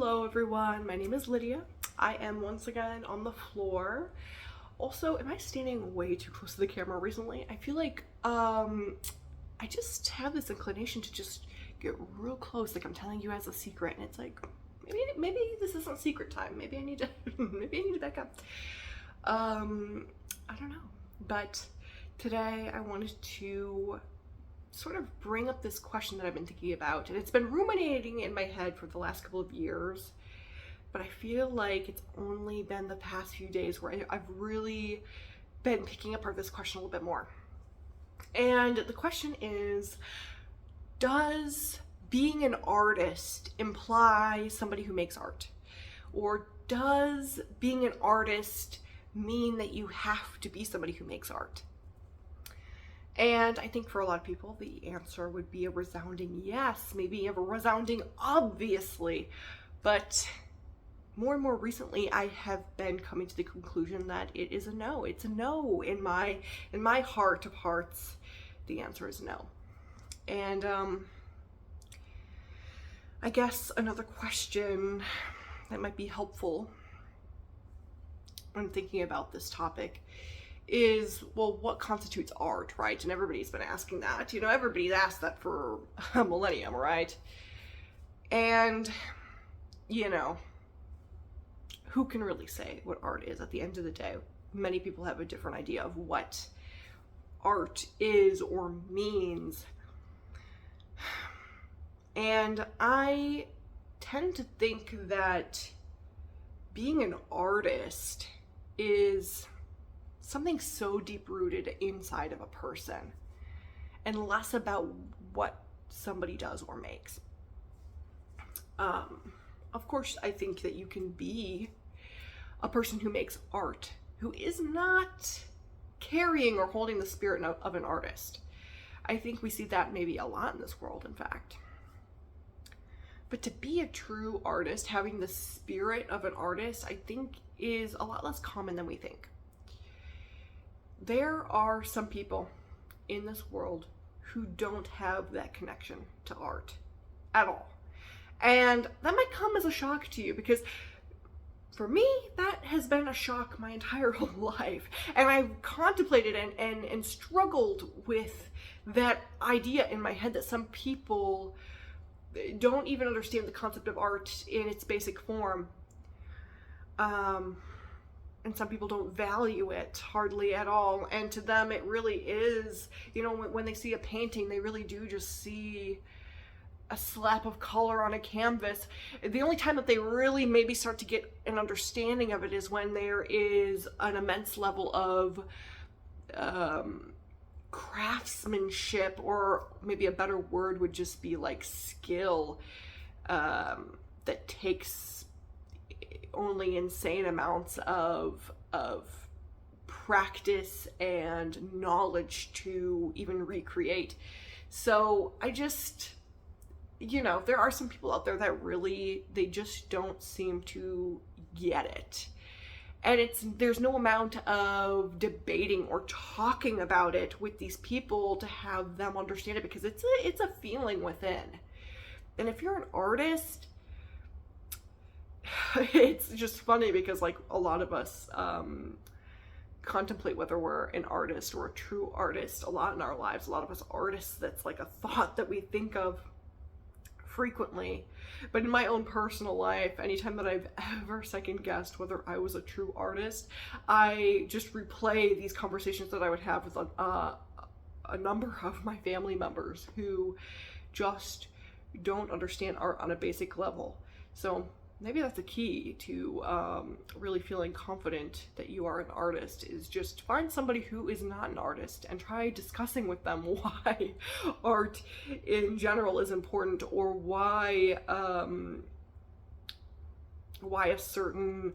Hello everyone, my name is Lydia. I am once again on the floor. Also, am I standing way too close to the camera recently? I feel like I just have this inclination to just get real close, like I'm telling you as a secret, and it's like maybe this isn't secret time. Maybe I need to maybe I need to back up. I don't know. But today I wanted to sort of bring up this question that I've been thinking about, and it's been ruminating in my head for the last couple of years, but I feel like it's only been the past few days where I've really been picking apart this question a little bit more. And the question is, does being an artist imply somebody who makes art? Or does being an artist mean that you have to be somebody who makes art? And I think for a lot of people, the answer would be a resounding yes, maybe a resounding obviously. But more and more recently, I have been coming to the conclusion that it is a no. It's a no. In my heart of hearts, the answer is no. And I guess another question that might be helpful when thinking about this topic is, well, what constitutes art, right? And everybody's been asking that. You know, everybody's asked that for a millennium, right? And, you know, who can really say what art is at the end of the day? Many people have a different idea of what art is or means. And I tend to think that being an artist is something so deep-rooted inside of a person and less about what somebody does or makes. Of course, I think that you can be a person who makes art who is not carrying or holding the spirit of an artist. I think we see that maybe a lot in this world, in fact. But to be a true artist, having the spirit of an artist, I think is a lot less common than we think. There are some people in this world who don't have that connection to art at all. And that might come as a shock to you, because for me, that has been a shock my entire life. And I've contemplated and struggled with that idea in my head that some people don't even understand the concept of art in its basic form. And some people don't value it hardly at all. And to them, it really is, you know, when they see a painting, they really do just see a slap of color on a canvas. The only time that they really maybe start to get an understanding of it is when there is an immense level of craftsmanship, or maybe a better word would just be like skill, that takes only insane amounts of practice and knowledge to even recreate. So I just, you know, there are some people out there that really, they just don't seem to get it. And there's no amount of debating or talking about it with these people to have them understand it, because it's a feeling within. And if you're an artist, it's just funny because, like, a lot of us contemplate whether we're an artist or a true artist a lot in our lives. A lot of us artists, that's like a thought that we think of frequently. But in my own personal life, anytime that I've ever second guessed whether I was a true artist, I just replay these conversations that I would have with a number of my family members who just don't understand art on a basic level. So maybe that's a key to really feeling confident that you are an artist, is just find somebody who is not an artist and try discussing with them why art in general is important, or why a certain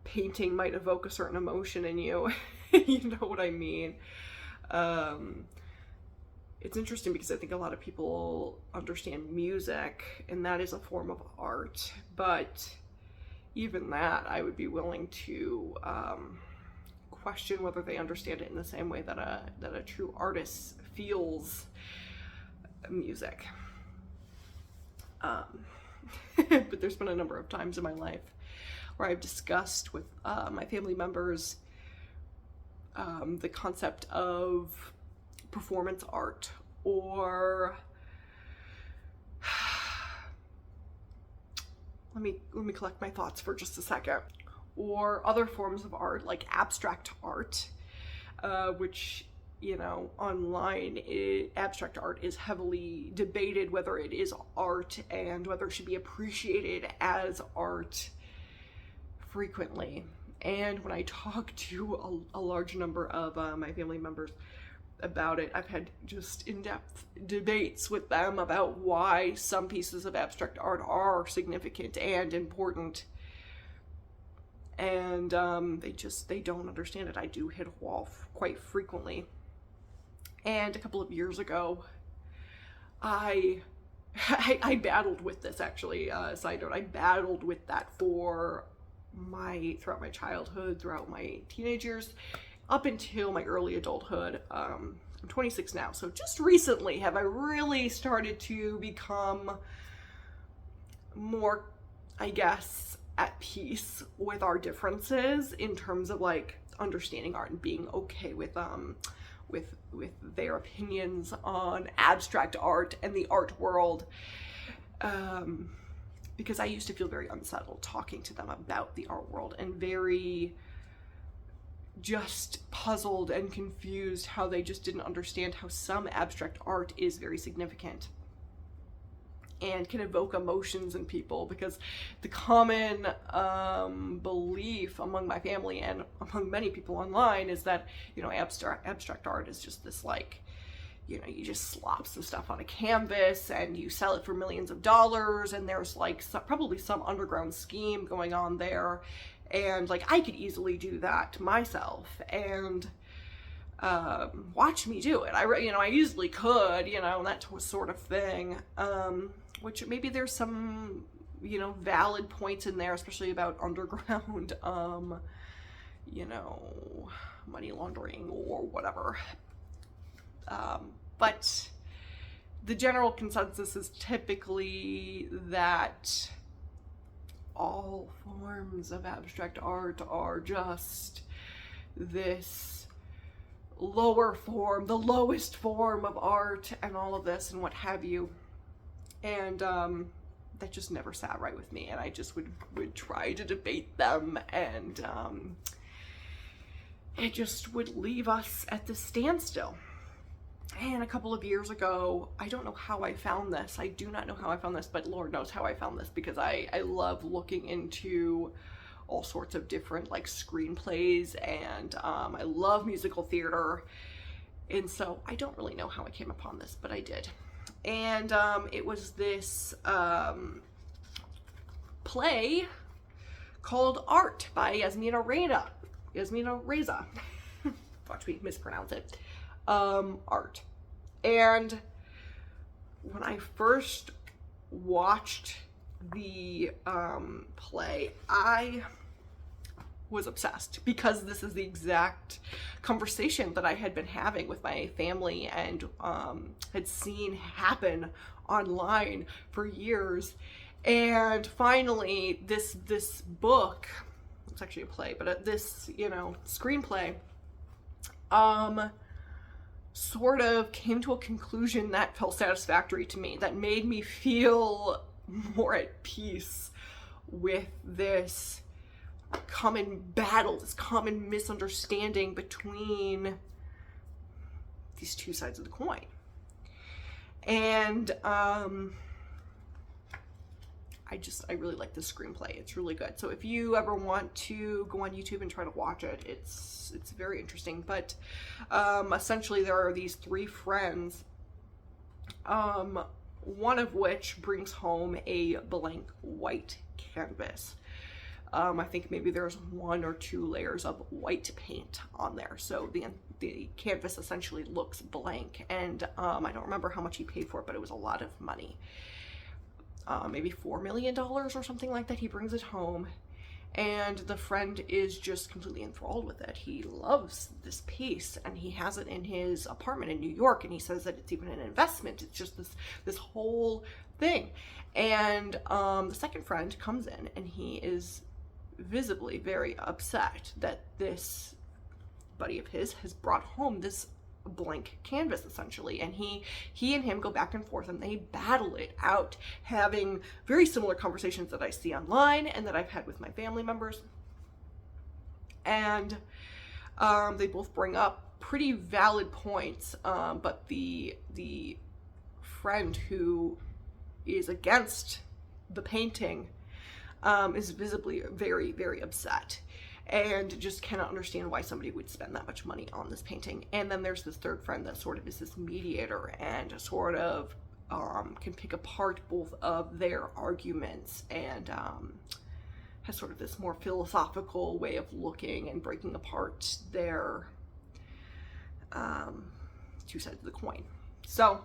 painting might evoke a certain emotion in you. You know what I mean? It's interesting because I think a lot of people understand music, and that is a form of art, but even that, I would be willing to question whether they understand it in the same way that a true artist feels music. but there's been a number of times in my life where I've discussed with my family members the concept of performance art, or let me collect my thoughts for just a second, or other forms of art like abstract art, which, you know, online, abstract art is heavily debated whether it is art and whether it should be appreciated as art frequently. And when I talk to a large number of my family members about it, I've had just in-depth debates with them about why some pieces of abstract art are significant and important. And they don't understand it. I do hit a wall quite frequently. And a couple of years ago, I battled with this, actually. Side note, I battled with that throughout my childhood, throughout my teenage years, up until my early adulthood. I'm 26 now, so just recently have I really started to become more, I guess, at peace with our differences in terms of like understanding art and being okay with their opinions on abstract art and the art world, because I used to feel very unsettled talking to them about the art world, and very just puzzled and confused how they just didn't understand how some abstract art is very significant and can evoke emotions in people, because the common belief among my family and among many people online is that, you know, abstract art is just this, like, you know, you just slop some stuff on a canvas and you sell it for millions of dollars, and there's like probably some underground scheme going on there, and like I could easily do that myself, and watch me do it. I easily could, you know, that sort of thing. Which maybe there's some, you know, valid points in there, especially about underground, you know, money laundering or whatever. But the general consensus is typically that all forms of abstract art are just this lower form, the lowest form of art, and all of this and what have you. And that just never sat right with me, and I just would try to debate them, and it just would leave us at this standstill. And a couple of years ago, I don't know how I found this. I do not know how I found this, but Lord knows how I found this, because I love looking into all sorts of different like screenplays, and I love musical theater. And so I don't really know how I came upon this, but I did. And it was this play called Art by Yasmina Reza. Watch me mispronounce it. Art. And when I first watched the play, I was obsessed, because this is the exact conversation that I had been having with my family and had seen happen online for years. And finally, this book, it's actually a play, but this, you know, screenplay, sort of came to a conclusion that felt satisfactory to me, that made me feel more at peace with this common battle, this common misunderstanding between these two sides of the coin. And I really like this screenplay. It's really good. So if you ever want to go on YouTube and try to watch it, it's very interesting. But essentially there are these three friends, one of which brings home a blank white canvas. I think maybe there's 1 or 2 layers of white paint on there, so the canvas essentially looks blank. And I don't remember how much he paid for it, but it was a lot of money. Maybe $4 million or something like that. He brings it home, And the friend is just completely enthralled with it. He loves this piece, and he has it in his apartment in New York, and he says that it's even an investment. It's just this whole thing. And the second friend comes in, and he is visibly very upset that this buddy of his has brought home this blank canvas, essentially, and he and him go back and forth, and they battle it out, having very similar conversations that I see online and that I've had with my family members. And they both bring up pretty valid points, but the friend who is against the painting is visibly very, very upset, and just cannot understand why somebody would spend that much money on this painting. And then there's this third friend that sort of is this mediator, and sort of can pick apart both of their arguments, and has sort of this more philosophical way of looking and breaking apart their two sides of the coin. So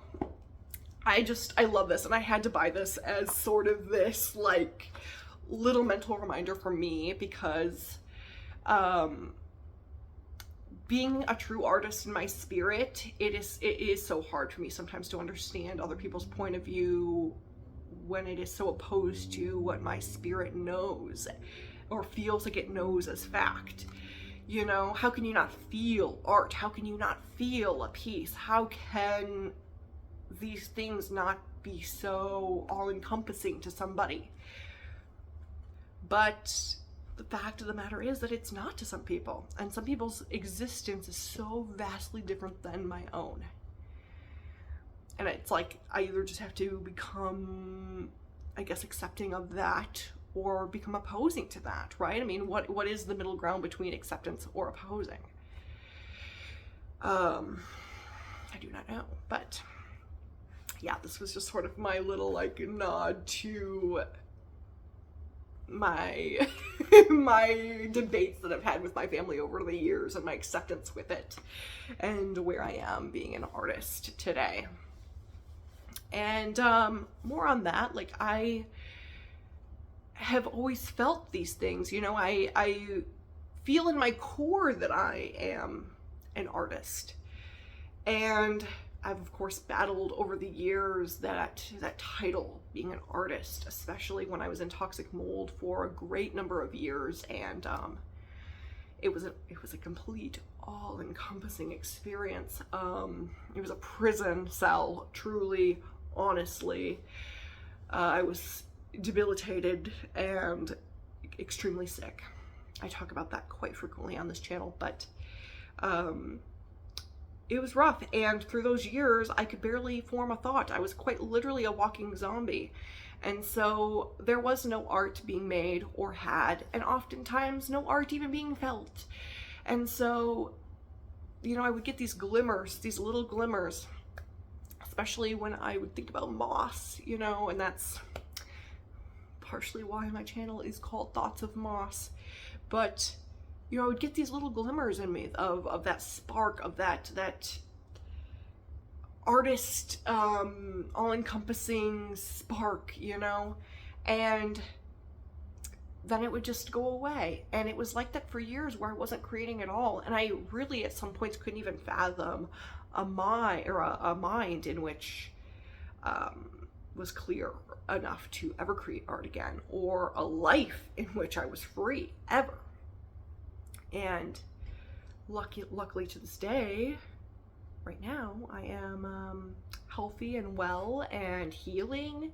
I love this, and I had to buy this as sort of this like little mental reminder for me, because being a true artist in my spirit, it is so hard for me sometimes to understand other people's point of view when it is so opposed to what my spirit knows or feels like it knows as fact. You know, how can you not feel art? How can you not feel a piece? How can these things not be so all-encompassing to somebody? But the fact of the matter is that it's not to some people, and some people's existence is so vastly different than my own. And it's like, I either just have to become, I guess, accepting of that, or become opposing to that, right? I mean, what is the middle ground between acceptance or opposing? I do not know, but yeah, this was just sort of my little like nod to my my debates that I've had with my family over the years, and my acceptance with it, and where I am being an artist today. And more on that, like, I have always felt these things, you know, I feel in my core that I am an artist. And I've of course battled over the years that title, being an artist, especially when I was in Toxic Mold for a great number of years, and it was a complete all-encompassing experience. It was a prison cell, truly, honestly. I was debilitated and extremely sick. I talk about that quite frequently on this channel, but it was rough, and through those years, I could barely form a thought. I was quite literally a walking zombie, and so there was no art being made or had, and oftentimes no art even being felt. And so, you know, I would get these glimmers, these little glimmers, especially when I would think about moss, you know, and that's partially why my channel is called Thoughts of Moss. But you know, I would get these little glimmers in me of that spark, of that artist, all-encompassing spark, you know, and then it would just go away. And it was like that for years, where I wasn't creating at all. And I really, at some points, couldn't even fathom a mind in which was clear enough to ever create art again, or a life in which I was free, ever. And luckily to this day, right now, I am healthy and well and healing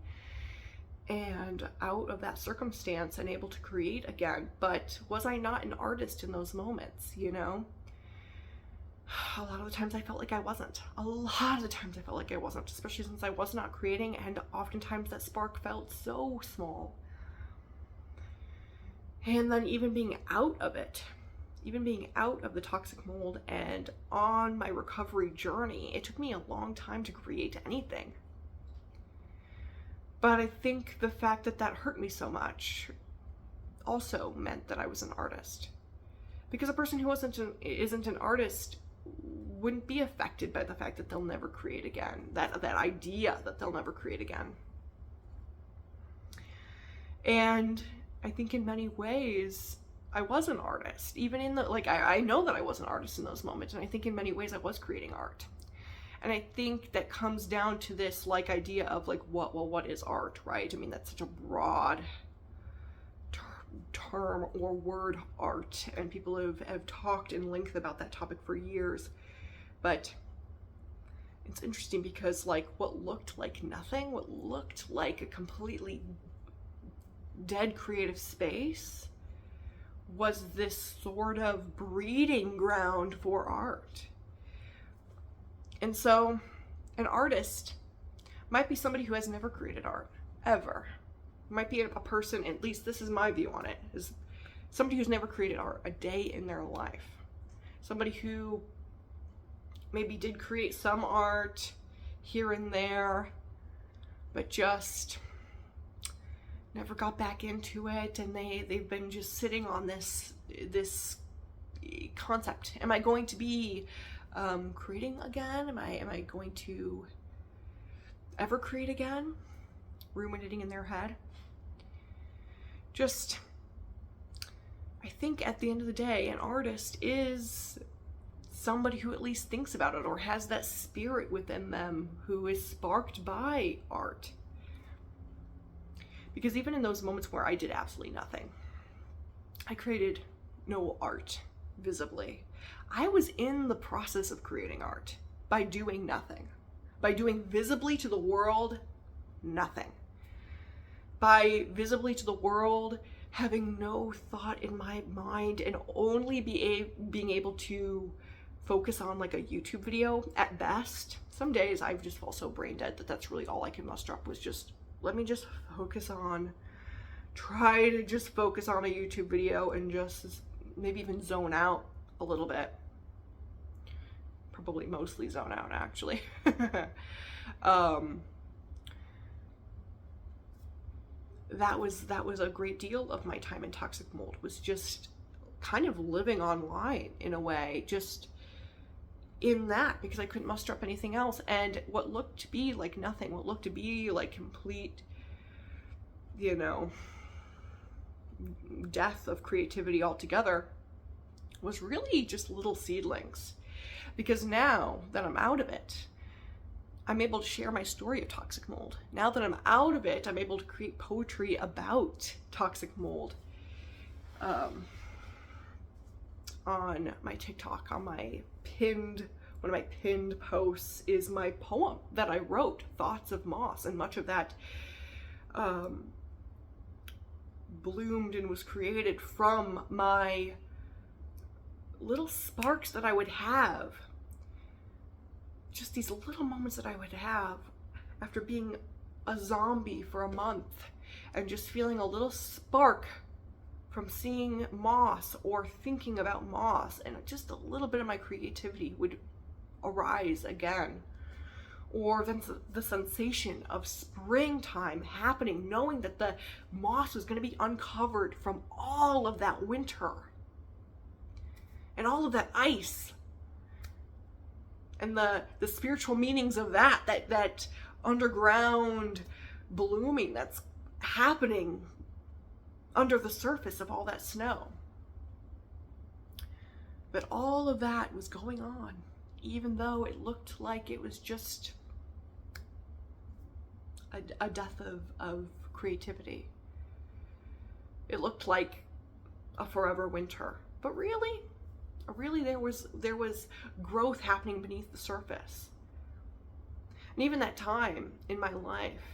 and out of that circumstance and able to create again. But was I not an artist in those moments, you know? A lot of the times I felt like I wasn't. A lot of the times I felt like I wasn't, especially since I was not creating, and oftentimes that spark felt so small. And then even being out of it, even being out of the toxic mold and on my recovery journey, it took me a long time to create anything. But I think the fact that that hurt me so much also meant that I was an artist. Because a person who isn't an artist wouldn't be affected by the fact that they'll never create again, that idea that they'll never create again. And I think in many ways I was an artist. Even in the, like, I know that I was an artist in those moments, and I think in many ways I was creating art. And I think that comes down to this like idea of like what is art, right? I mean, that's such a broad term or word, art, and people have talked in length about that topic for years. But it's interesting because like what looked like nothing, what looked like a completely dead creative space, was this sort of breeding ground for art. And so an artist might be somebody who has never created art, ever. Might be a person, at least this is my view on it, is somebody who's never created art a day in their life. Somebody who maybe did create some art here and there, but just never got back into it, and they've been just sitting on this concept. Am I going to be creating again? Am I going to ever create again? Ruminating in their head. Just, I think at the end of the day, an artist is somebody who at least thinks about it or has that spirit within them who is sparked by art. Because even in those moments where I did absolutely nothing, I created no art visibly, I was in the process of creating art by doing nothing, by doing visibly to the world nothing, by visibly to the world having no thought in my mind and only being able to focus on like a YouTube video at best. Some days I just felt so brain dead that that's really all I could muster up was just, let me just try to just focus on a YouTube video and just maybe even zone out a little bit. Probably mostly zone out, actually. That was a great deal of my time in Toxic Mold, was just kind of living online in a way, just in that, because I couldn't muster up anything else. And what looked to be like nothing, what looked to be like complete, death of creativity altogether, was really just little seedlings. Because now that I'm out of it, I'm able to share my story of Toxic Mold. Now that I'm out of it, I'm able to create poetry about Toxic Mold. On my TikTok, on my one of my pinned posts is my poem that I wrote, Thoughts of Moss, and much of that bloomed and was created from my little sparks that I would have, just these little moments that I would have after being a zombie for a month and just feeling a little spark from seeing moss or thinking about moss, and just a little bit of my creativity would arise again. Or then the sensation of springtime happening, knowing that the moss was going to be uncovered from all of that winter and all of that ice, and the spiritual meanings of that underground blooming that's happening under the surface of all that snow. But all of that was going on, even though it looked like it was just a death of creativity. It looked like a forever winter, but really there was growth happening beneath the surface. And even that time in my life,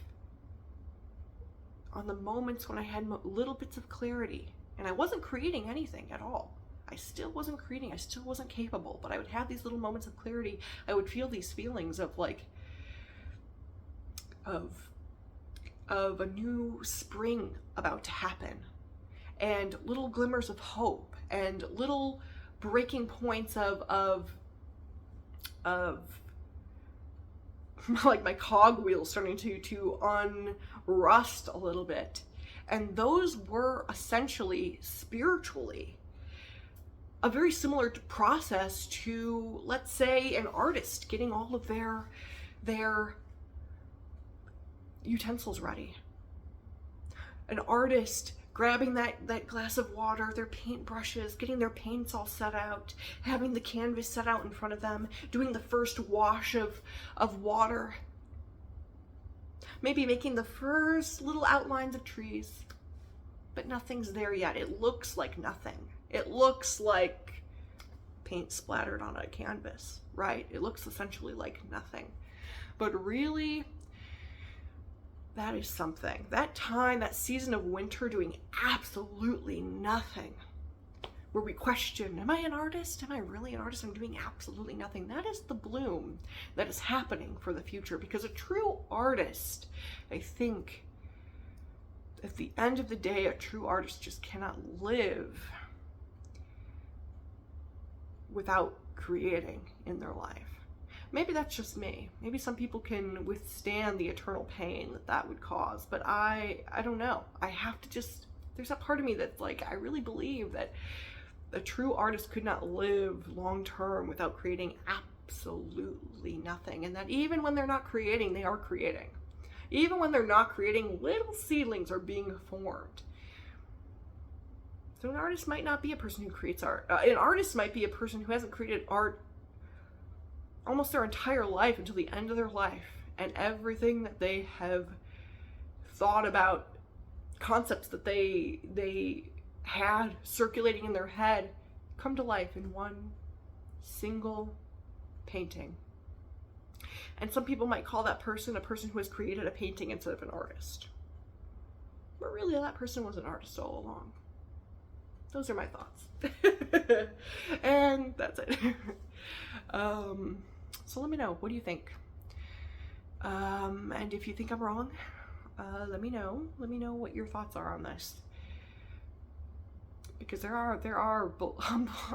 on the moments when I had little bits of clarity, and I wasn't creating anything at all, I still wasn't creating, I still wasn't capable, but I would have these little moments of clarity. I would feel these feelings of like, of a new spring about to happen, and little glimmers of hope, and little breaking points of like my cogwheel starting to unrust a little bit. And those were essentially spiritually a very similar process to, let's say, an artist getting all of their utensils ready. An artist grabbing that glass of water, their paint brushes, getting their paints all set out, having the canvas set out in front of them, doing the first wash of water, maybe making the first little outlines of trees, but nothing's there yet. It looks like nothing. It looks like paint splattered on a canvas, right? It looks essentially like nothing. But really, that is something. That time, that season of winter doing absolutely nothing, where we question, am I an artist? Am I really an artist? I'm doing absolutely nothing. That is the bloom that is happening for the future, because a true artist, I think, at the end of the day, a true artist just cannot live without creating in their life. Maybe that's just me. Maybe some people can withstand the eternal pain that would cause, but I don't know. I have to just, there's that part of me that's like, I really believe that a true artist could not live long term without creating absolutely nothing. And that even when they're not creating, they are creating. Even when they're not creating, little seedlings are being formed. So an artist might not be a person who creates art. An artist might be a person who hasn't created art almost their entire life until the end of their life, and everything that they have thought about, concepts that they had circulating in their head, come to life in one single painting. And some people might call that person a person who has created a painting instead of an artist. But really, that person was an artist all along. Those are my thoughts. And that's it. So let me know, what do you think? And if you think I'm wrong, let me know. Let me know what your thoughts are on this. Because there are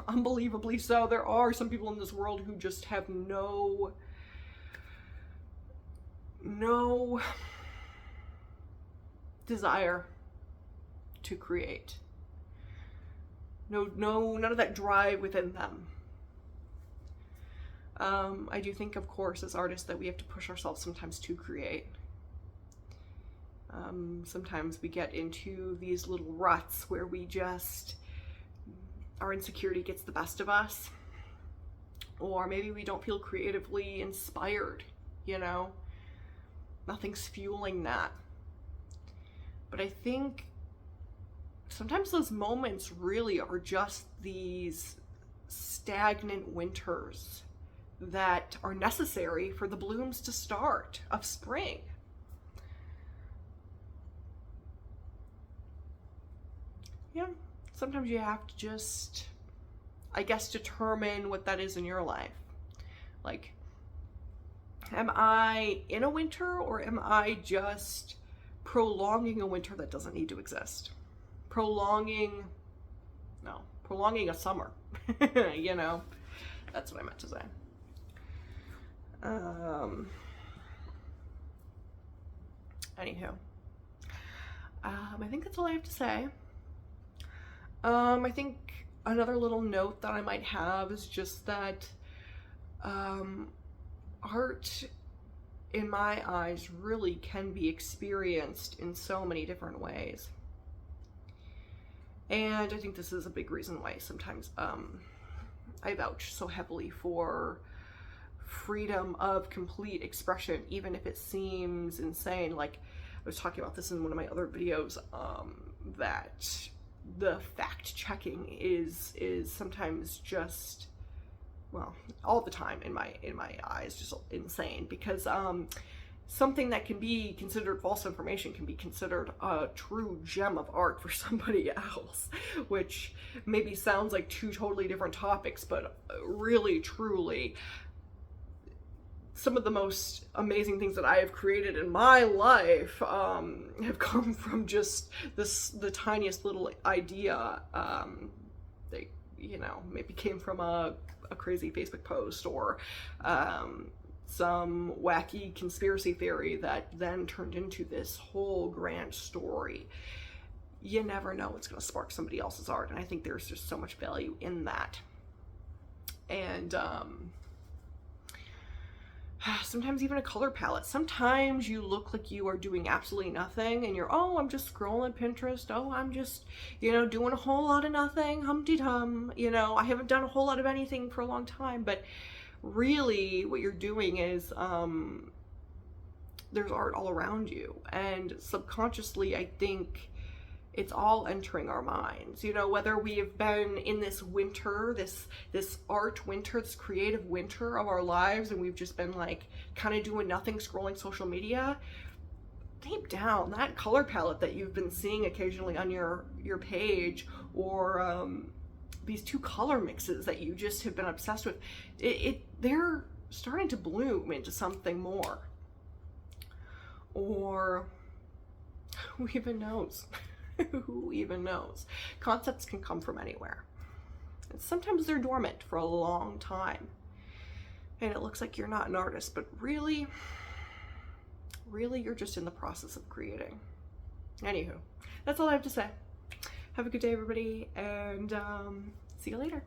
unbelievably so, there are some people in this world who just have no desire to create. None of that drive within them. I do think, of course, as artists, that we have to push ourselves sometimes to create. Sometimes we get into these little ruts where we just, our insecurity gets the best of us. Or maybe we don't feel creatively inspired, you know? Nothing's fueling that. But I think sometimes those moments really are just these stagnant winters that are necessary for the blooms to start of spring. Yeah, sometimes you have to just, I guess, determine what that is in your life. Like, am I in a winter, or am I just prolonging a winter that doesn't need to exist? Prolonging a summer. You know, that's what I meant to say. Anywho, I think that's all I have to say. I think another little note that I might have is just that art, in my eyes, really can be experienced in so many different ways. And I think this is a big reason why sometimes I vouch so heavily for freedom of complete expression, even if it seems insane. Like, I was talking about this in one of my other videos, that the fact checking is sometimes just, well, all the time in my eyes, just insane, because something that can be considered false information can be considered a true gem of art for somebody else, which maybe sounds like two totally different topics, but really, truly, some of the most amazing things that I have created in my life have come from just the tiniest little idea. They, you know, maybe came from a crazy Facebook post, or some wacky conspiracy theory that then turned into this whole grand story. You never know what's going to spark somebody else's art, and I think there's just so much value in that. And sometimes even a color palette. Sometimes you look like you are doing absolutely nothing and you're, oh, I'm just scrolling Pinterest. Oh, I'm just, doing a whole lot of nothing, hum-de-dum. I haven't done a whole lot of anything for a long time, but really what you're doing is, there's art all around you, and subconsciously I think it's all entering our minds, whether we have been in this winter, this art winter, this creative winter of our lives, and we've just been like kind of doing nothing, scrolling social media. Deep down, that color palette that you've been seeing occasionally on your page, or these two color mixes that you just have been obsessed with, they're starting to bloom into something more. Or who even knows? Who even knows? Concepts can come from anywhere. And sometimes they're dormant for a long time. And it looks like you're not an artist, but really, you're just in the process of creating. Anywho, that's all I have to say. Have a good day, everybody, and see you later.